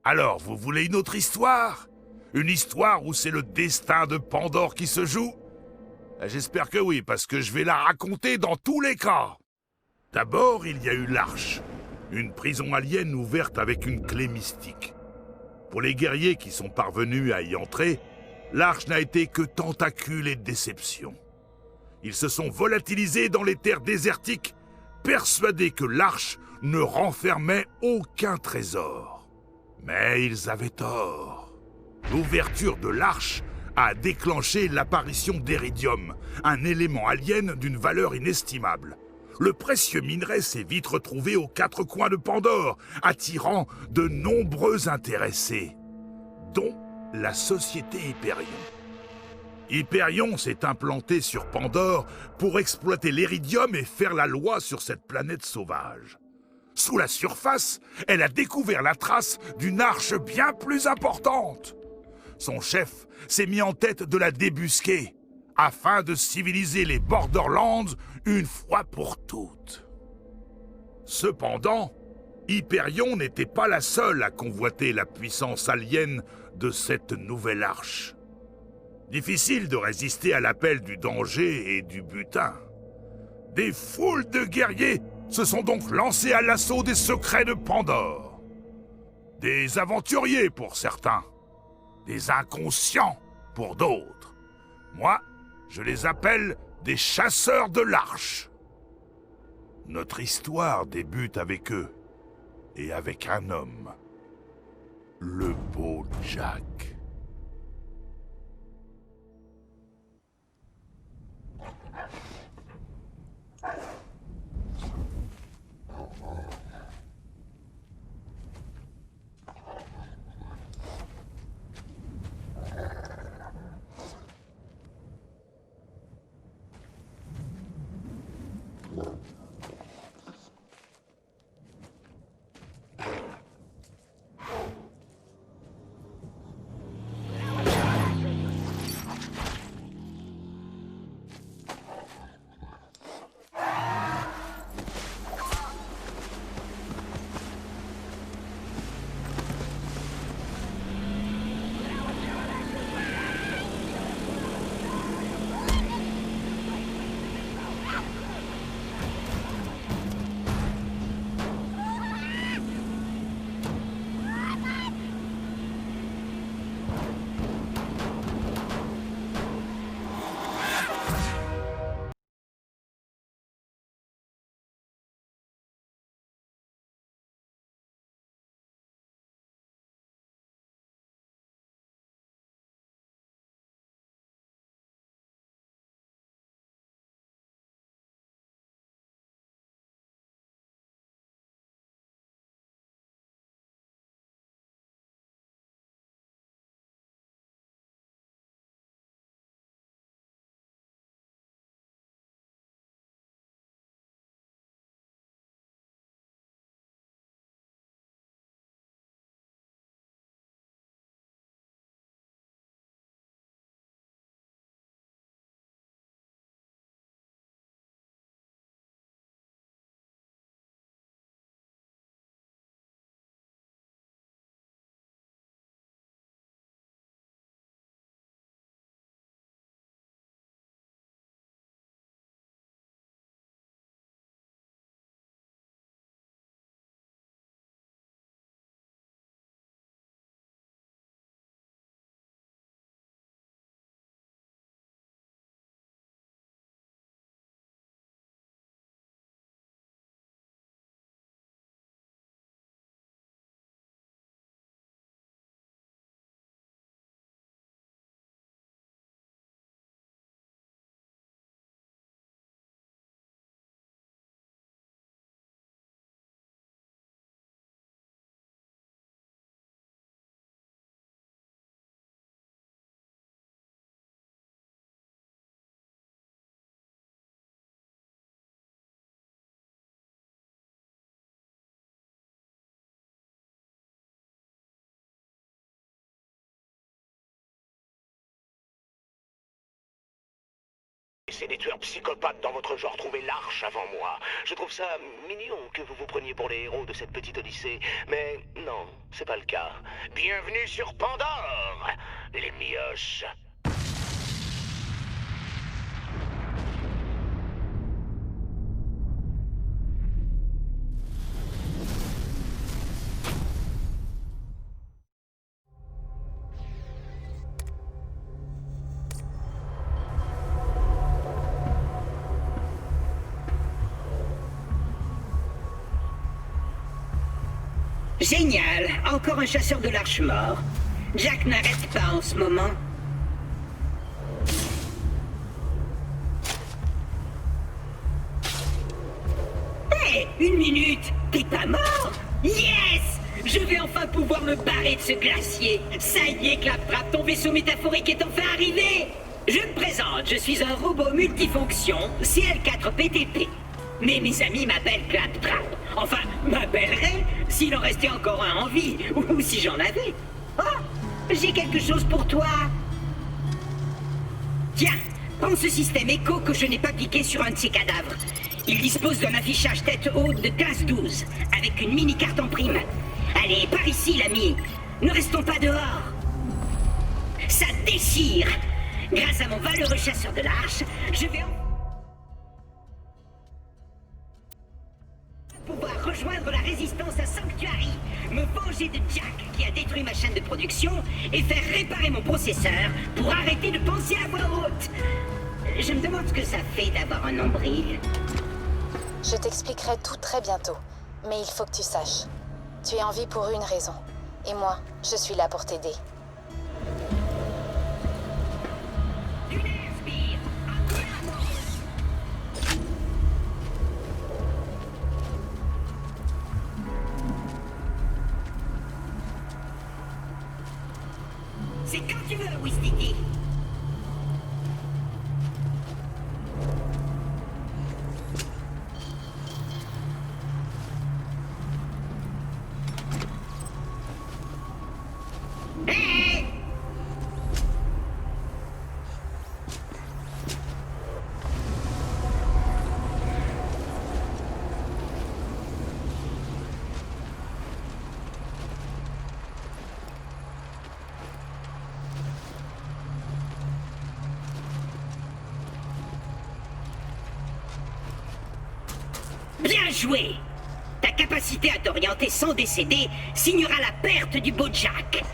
Alors, vous voulez une autre histoire? Une histoire où c'est le destin de Pandore qui se joue? J'espère que oui, parce que je vais la raconter dans tous les cas. D'abord, il y a eu l'Arche, une prison alien ouverte avec une clé mystique. Pour les guerriers qui sont parvenus à y entrer, l'Arche n'a été que tentacules et déception. Ils se sont volatilisés dans les terres désertiques, persuadés que l'Arche ne renfermait aucun trésor. Mais ils avaient tort. L'ouverture de l'Arche a déclenché l'apparition d'Eridium, un élément alien d'une valeur inestimable. Le précieux minerai s'est vite retrouvé aux quatre coins de Pandore, attirant de nombreux intéressés, dont la société Hyperion. Hyperion s'est implanté sur Pandore pour exploiter l'Eridium et faire la loi sur cette planète sauvage. Sous la surface, elle a découvert la trace d'une arche bien plus importante. Son chef s'est mis en tête de la débusquer, afin de civiliser les Borderlands une fois pour toutes. Cependant, Hyperion n'était pas la seule à convoiter la puissance alien de cette nouvelle arche. Difficile de résister à l'appel du danger et du butin. Des foules de guerriers se sont donc lancés à l'assaut des secrets de Pandore. Des aventuriers pour certains, des inconscients pour d'autres. Moi, je les appelle des chasseurs de l'Arche. Notre histoire débute avec eux, et avec un homme, le beau Jack. laisser des tueurs psychopathes dans votre genre trouver l'arche avant moi. Je trouve ça mignon que vous vous preniez pour les héros de cette petite odyssée. Mais non, c'est pas le cas. Bienvenue sur Pandore, les mioches. Génial, encore un chasseur de l'arche mort. Jack n'arrête pas en ce moment. Hé, une minute, t'es pas mort? Yes! Je vais enfin pouvoir me barrer de ce glacier. Ça y est, Claptrap, ton vaisseau métaphorique est enfin arrivé. Je me présente, je suis un robot multifonction CL4PTP. Mais mes amis m'appellent Claptrap. Enfin, m'appelleraient s'il en restait encore un en vie, ou si j'en avais. Oh, j'ai quelque chose pour toi. Tiens, prends ce système écho que je n'ai pas piqué sur un de ces cadavres. Il dispose d'un affichage tête haute de classe 12, avec une mini-carte en prime. Allez, par ici, l'ami. Ne restons pas dehors. Ça déchire. Grâce à mon valeureux chasseur de l'arche, je vais pouvoir rejoindre la résistance à Sanctuary, me venger de Jack qui a détruit ma chaîne de production et faire réparer mon processeur pour arrêter de penser à voix haute. Je me demande ce que ça fait d'avoir un nombril. Je t'expliquerai tout très bientôt, mais il faut que tu saches. Tu es en vie pour une raison, et moi, je suis là pour t'aider. C'est quand tu veux, Wistiti. Hey! Bien joué! Ta capacité à t'orienter sans décéder signera la perte du beau Jack.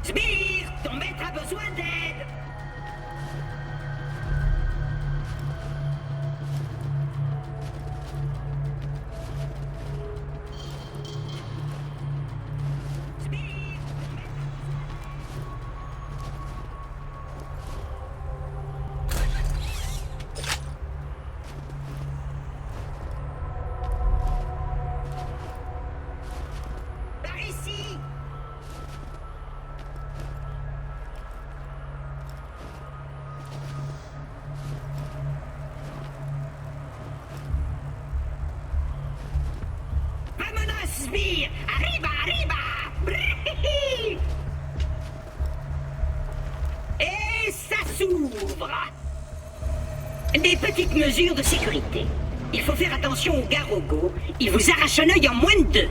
Sbire, ton maître a besoin d'aide! Par ici! Vamonos, Sbire! Arriba, arriba! Brrrhihi! Et ça s'ouvre! Des petites mesures de sécurité. Il faut faire attention aux garogos. Ils vous arrachent un œil en moins de 2.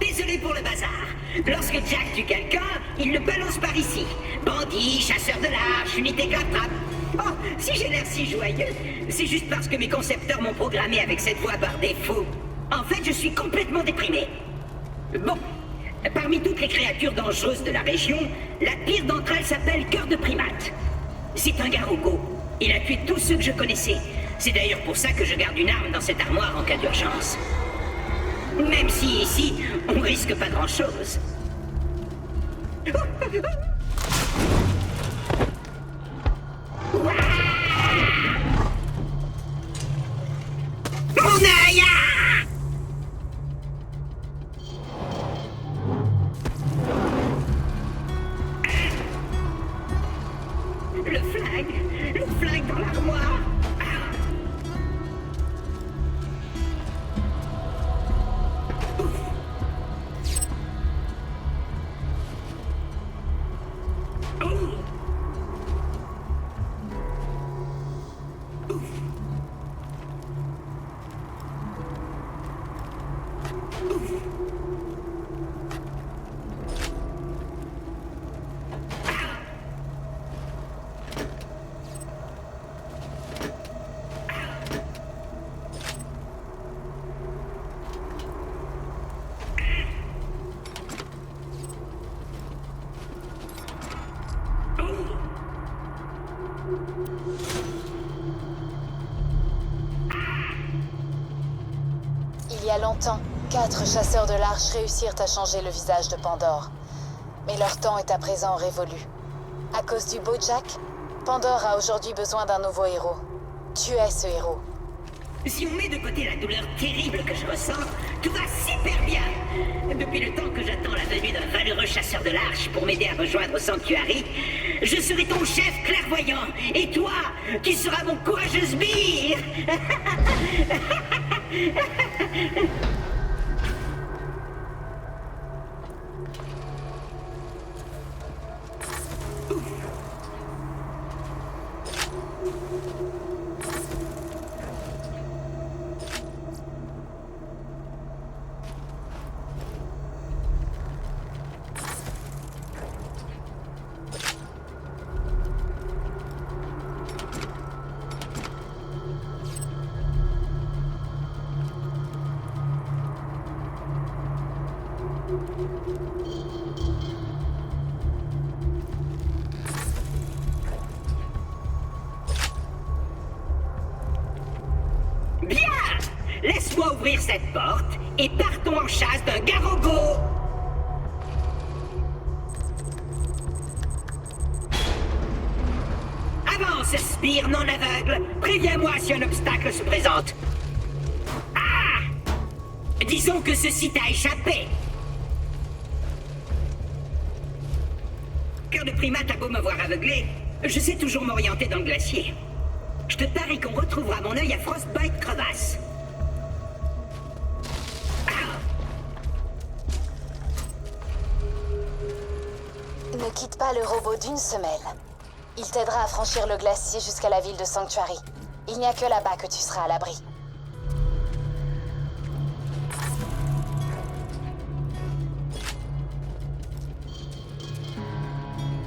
Désolé pour le bazar. Lorsque Jack tue quelqu'un, il le balance par ici. Bandit, chasseur de l'arche, unité Claptrap. Oh, si j'ai l'air si joyeux, c'est juste parce que mes concepteurs m'ont programmé avec cette voix par défaut. En fait, je suis complètement déprimé. Bon, parmi toutes les créatures dangereuses de la région, la pire d'entre elles s'appelle Cœur de Primate. C'est un garogo. Il a tué tous ceux que je connaissais. C'est d'ailleurs pour ça que je garde une arme dans cette armoire en cas d'urgence. Même si ici, on risque pas grand-chose. Mon œil! Le flingue dans l'armoire. Il y a longtemps, 4 chasseurs de l'Arche réussirent à changer le visage de Pandore. Mais leur temps est à présent révolu. À cause du beau Jack, Pandore a aujourd'hui besoin d'un nouveau héros. Tu es ce héros. Si on met de côté la douleur terrible que je ressens, tout va super bien. Depuis le temps que j'attends la venue d'un valeureux chasseur de l'Arche pour m'aider à rejoindre Sanctuary, je serai ton chef clairvoyant. Et toi, tu seras mon courageux sbire. Bien! Laisse-moi ouvrir cette porte et partons en chasse d'un Garogo! Avance, Sbire non aveugle! Préviens-moi si un obstacle se présente! Ah! Disons que ceci t'a échappé! Cœur de primate a beau m'avoir aveuglé, je sais toujours m'orienter dans le glacier. Je te parie qu'on retrouvera mon œil à Frostbite Crevasse. Ne quitte pas le robot d'une semelle. Il t'aidera à franchir le glacier jusqu'à la ville de Sanctuary. Il n'y a que là-bas que tu seras à l'abri.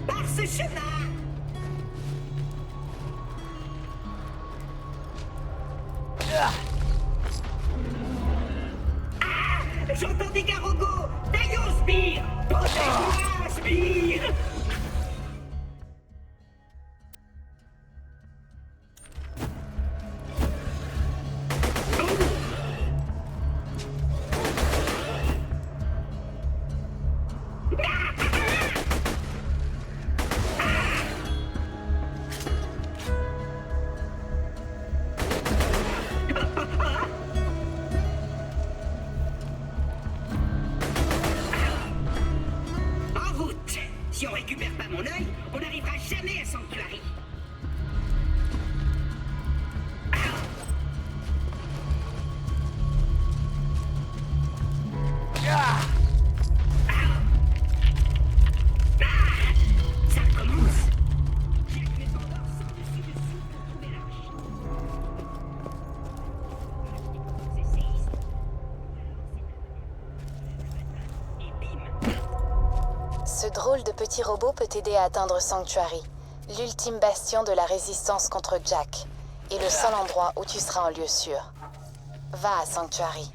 Par ce chemin! J'entends des Garogos! Taillot, Sbire! Protège-moi, Sbire! En route! Si on récupère pas mon œil, on n'arrivera jamais à Sanctuary. Ça recommence. J'ai acculé Pandore sans dessus-dessous pour trouver l'arche. C'est séisme. Et bim! Ce drôle de petit robot peut t'aider à atteindre Sanctuary, l'ultime bastion de la résistance contre Jack, et le seul endroit où tu seras en lieu sûr. Va à Sanctuary.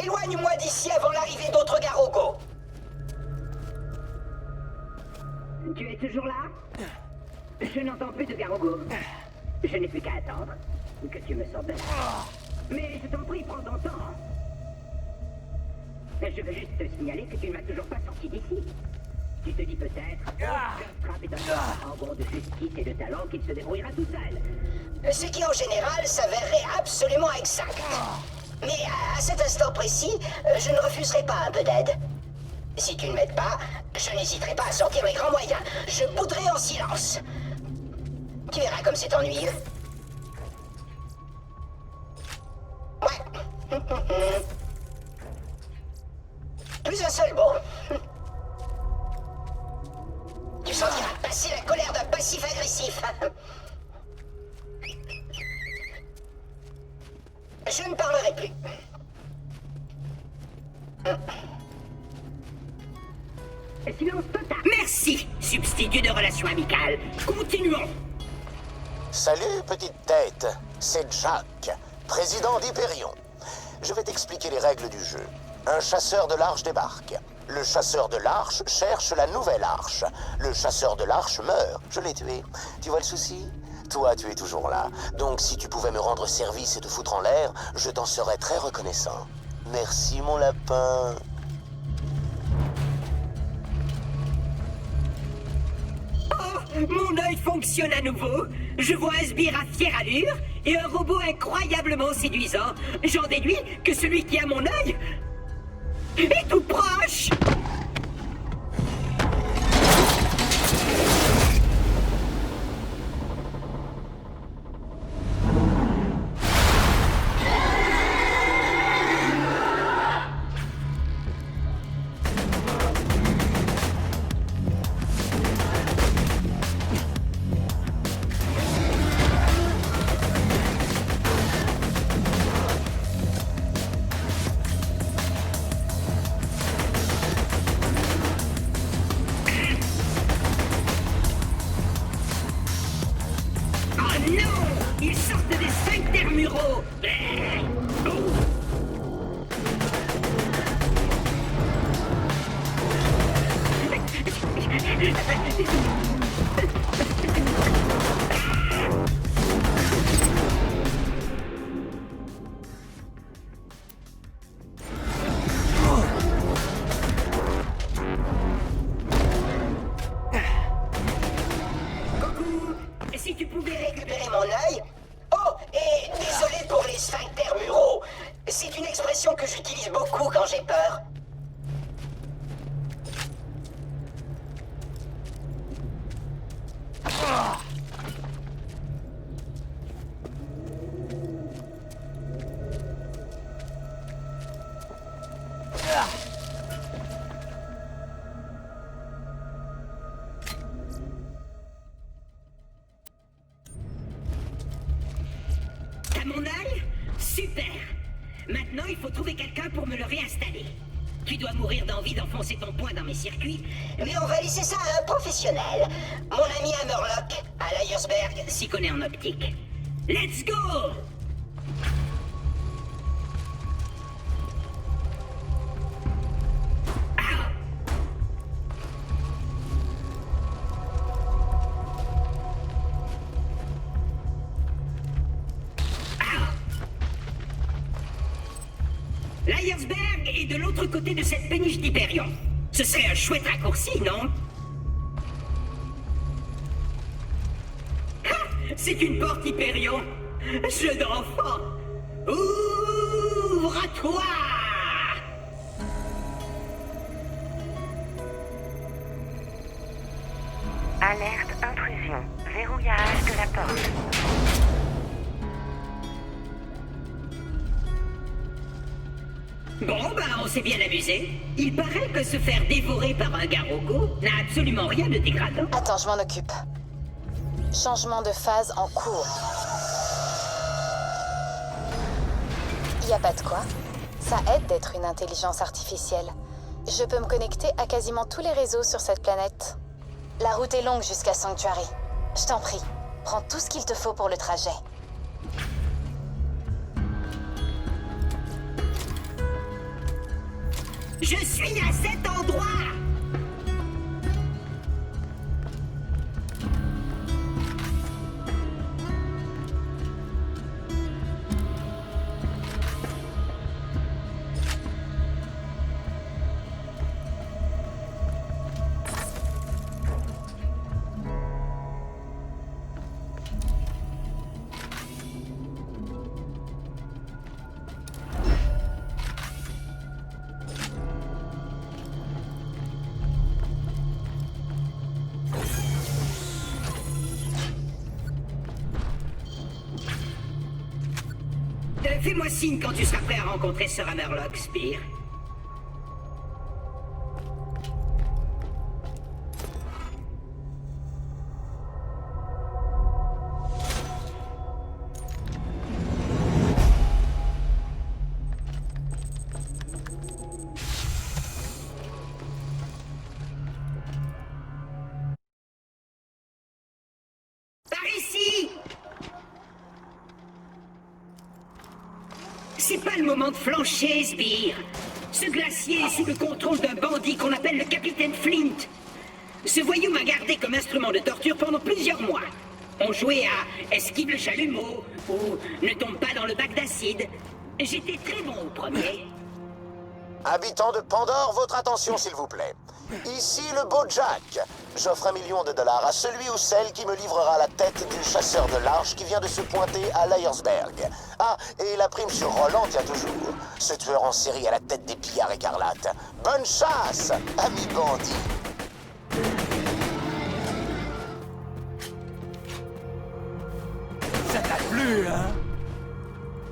Éloigne-moi d'ici avant l'arrivée d'autres Garogos. Tu es toujours là? Je n'entends plus de Garogo. Je n'ai plus qu'à attendre que tu me sortes de là. Mais je t'en prie, prends ton temps. Je veux juste te signaler que tu ne m'as toujours pas sorti d'ici. Tu te dis peut-être, Trap est un gros de justice et de talent qu'il se débrouillera tout seul. Ce qui en général s'avérerait absolument exact. Mais à cet instant précis, je ne refuserai pas un peu d'aide. Si tu ne m'aides pas, je n'hésiterai pas à sortir mes grands moyens. Je bouderai en silence. Tu verras comme c'est ennuyeux. Ouais. Plus un seul mot. Tu sentiras passer la colère d'un passif agressif. Je ne parlerai plus. Silence total. Merci, substitut de relations amicales. Continuons. Salut, petite tête. C'est Jack, président d'Hyperion. Je vais t'expliquer les règles du jeu. Un chasseur de l'arche débarque. Le chasseur de l'arche cherche la nouvelle arche. Le chasseur de l'arche meurt. Je l'ai tué. Tu vois le souci? Toi, tu es toujours là. Donc, si tu pouvais me rendre service et te foutre en l'air, je t'en serais très reconnaissant. Merci, mon lapin. Oh, mon œil fonctionne à nouveau. Je vois un sbire à fière allure et un robot incroyablement séduisant. J'en déduis que celui qui a mon œil est tout proche. T'as mon œil? Super! Maintenant, il faut trouver quelqu'un pour me le réinstaller. Tu dois mourir d'envie d'enfoncer ton poing dans mes circuits. Mais on va laisser ça à un professionnel. Mon ami Hammerlock, à Layersberg, s'y connaît en optique. Let's go! Layersberg est de l'autre côté de cette péniche d'Hyperion. Ce serait un chouette raccourci, non? Ha! C'est une porte Hyperion. Jeu d'enfant. Ouvre-toi! Alerte intrusion. Verrouillage de la porte. Bon, bah, on s'est bien amusé. Il paraît que se faire dévorer par un Garogo n'a absolument rien de dégradant. Attends, je m'en occupe. Changement de phase en cours. Y a pas de quoi. Ça aide d'être une intelligence artificielle. Je peux me connecter à quasiment tous les réseaux sur cette planète. La route est longue jusqu'à Sanctuary. Je t'en prie, prends tout ce qu'il te faut pour le trajet. Je suis à cet endroit! Fais-moi signe quand tu seras prêt à rencontrer Sir Hammerlock, Spear. Par ici! C'est pas le moment de flancher, Sbire. Ce glacier est sous le contrôle d'un bandit qu'on appelle le capitaine Flint. Ce voyou m'a gardé comme instrument de torture pendant plusieurs mois. On jouait à esquive le chalumeau ou ne tombe pas dans le bac d'acide. J'étais très bon au premier. Habitants de Pandore, votre attention s'il vous plaît. Ici le Bojack. J'offre $1 million à celui ou celle qui me livrera la tête du chasseur de l'arche qui vient de se pointer à Layersberg. Ah, et la prime sur Roland tient toujours. Ce tueur en série à la tête des pillards écarlates. Bonne chasse, ami bandit. Ça t'a plu, hein?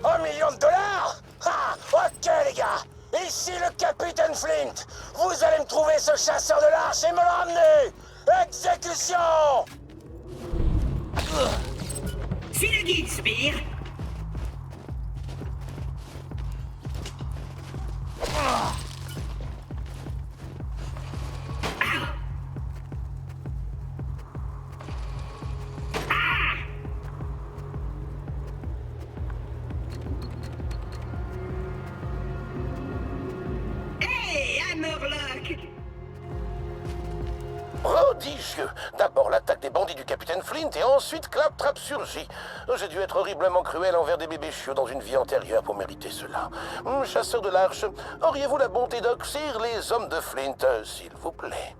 $1 million? Ah, ok les gars. Ici le capitaine Flint. Vous allez me trouver ce chasseur de l'arche et me le ramener. Exécution! Suis le guide, Spear. Hey, Hammerlock! Prodigieux! D'abord l'attaque des bandits du capitaine Flint et ensuite Claptrap surgit. J'ai dû être horriblement cruel envers des bébés chiots dans une vie antérieure pour mériter cela. Chasseur de l'arche, auriez-vous la bonté d'oxyre les hommes de Flint, s'il vous plaît?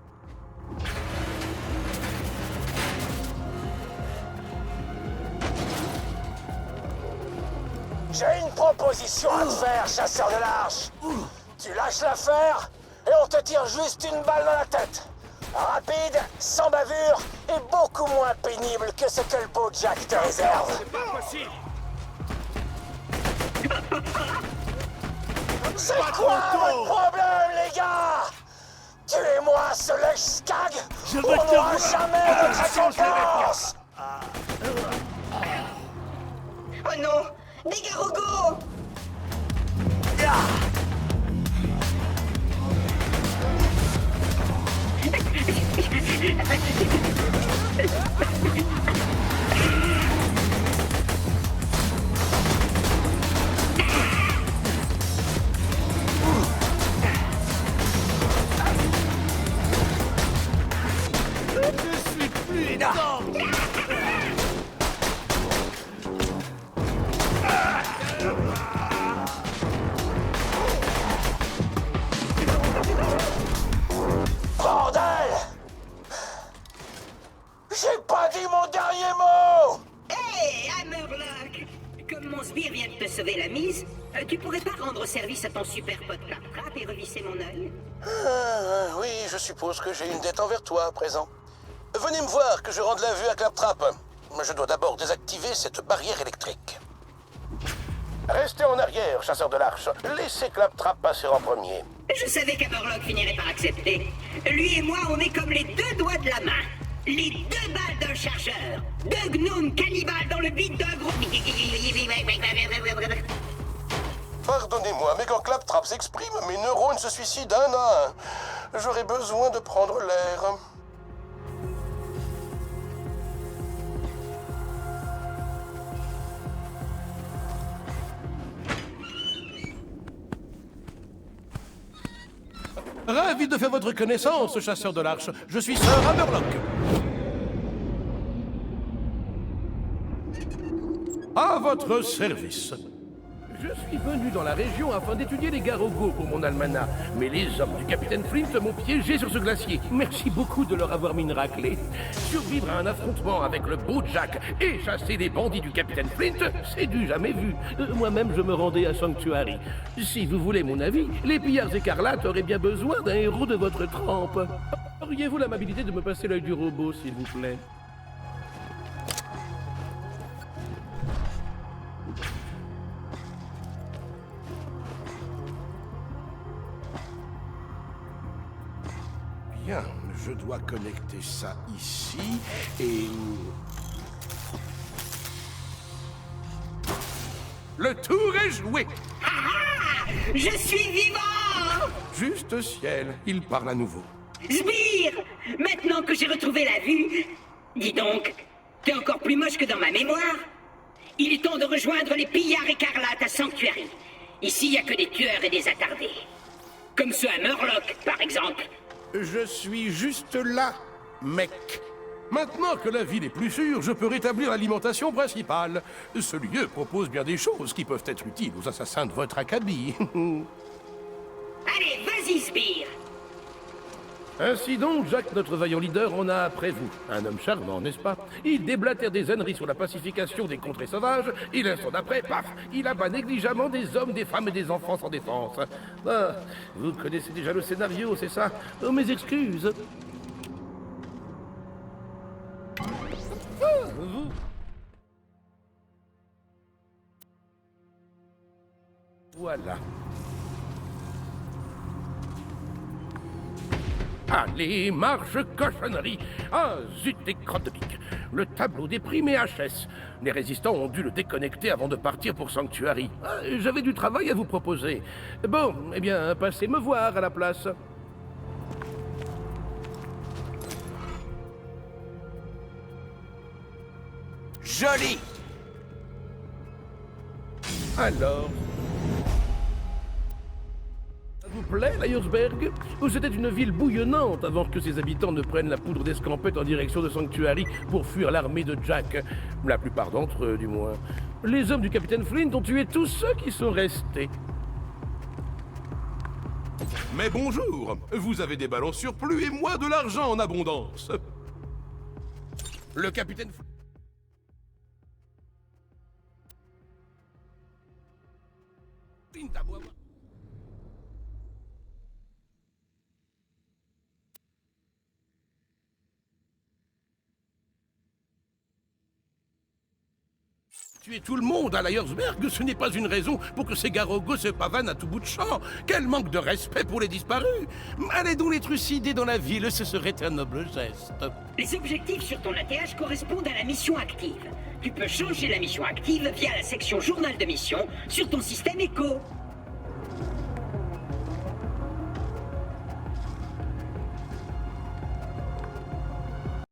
J'ai une proposition à te faire, chasseur de l'arche. Tu lâches l'affaire et on te tire juste une balle dans la tête. Rapide, sans bavure et beaucoup moins pénible que ce que le Bojack te réserve. C'est pas possible. C'est quoi votre problème, les gars? Tuez-moi ce lèche-scag. Je veux On te n'aura voir. jamais de Attention, je vais récompense. Oh non! Des garogos! Je suis plus énorme. Bordel! J'ai pas dit mon dernier mot! Hey, Hammerlock! Comme mon sbire vient de te sauver la mise, tu pourrais pas rendre service à ton super pote Claptrap et revisser mon œil? Oui, je suppose que j'ai une dette envers toi à présent. Venez me voir que je rende la vue à Claptrap. Mais je dois d'abord désactiver cette barrière électrique. Restez en arrière, chasseur de l'arche. Laissez Claptrap passer en premier. Je savais qu'Hammerlock finirait par accepter. Lui et moi, on est comme les deux doigts de la main. Les deux balles d'un chargeur. Deux gnomes cannibales dans le bide d'un gros... Pardonnez-moi, mais quand Claptrap s'exprime, mes neurones se suicident un à un. J'aurais besoin de prendre l'air. Ravi de faire votre connaissance, chasseur de l'Arche. Je suis Sir Hammerlock. À votre service. Je suis venu dans la région afin d'étudier les Garogos pour mon almanach. Mais les hommes du capitaine Flint m'ont piégé sur ce glacier. Merci beaucoup de leur avoir mis une raclée. Survivre à un affrontement avec le Bojack et chasser les bandits du capitaine Flint, c'est du jamais vu. Moi-même, je me rendais à Sanctuary. Si vous voulez mon avis, les pillards écarlates auraient bien besoin d'un héros de votre trempe. Auriez-vous l'amabilité de me passer l'œil du robot, s'il vous plaît? Bien, je dois connecter ça ici et... Le tour est joué! Ah, je suis vivant! Juste ciel, il parle à nouveau. Sbire! Maintenant que j'ai retrouvé la vue... Dis donc, t'es encore plus moche que dans ma mémoire. Il est temps de rejoindre les pillards écarlates à Sanctuary. Ici, il n'y a que des tueurs et des attardés. Comme ceux à Murloc, par exemple. Je suis juste là, mec. Maintenant que la ville est plus sûre, je peux rétablir l'alimentation principale. Ce lieu propose bien des choses qui peuvent être utiles aux assassins de votre acabit. Allez, vas-y, Sbire! Ainsi donc, Jack, notre vaillant leader, en a après vous. Un homme charmant, n'est-ce pas? Il déblatère des âneries sur la pacification des contrées sauvages, et l'instant d'après, paf, il abat négligemment des hommes, des femmes et des enfants sans défense. Ah, vous connaissez déjà le scénario, c'est ça? Oh, mes excuses. Vous... Voilà. Allez, marche cochonnerie! Ah, zut des crottes de pique! Le tableau déprimé HS. Les résistants ont dû le déconnecter avant de partir pour Sanctuary. Ah, j'avais du travail à vous proposer. Bon, eh bien, passez me voir à la place. Joli! Alors... Ça vous plaît, Lyersberg? Ou c'était une ville bouillonnante avant que ses habitants ne prennent la poudre d'escampette en direction de Sanctuary pour fuir l'armée de Jack? La plupart d'entre eux, du moins. Les hommes du capitaine Flint ont tué tous ceux qui sont restés. Mais bonjour! Vous avez des ballons surplus et moi de l'argent en abondance. Le capitaine Flint... Tuer tout le monde à Lyersberg, ce n'est pas une raison pour que ces Garogos se pavanent à tout bout de champ. Quel manque de respect pour les disparus! Allez donc les trucider dans la ville, ce serait un noble geste. Les objectifs sur ton ATH correspondent à la mission active. Tu peux changer la mission active via la section journal de mission sur ton système Echo.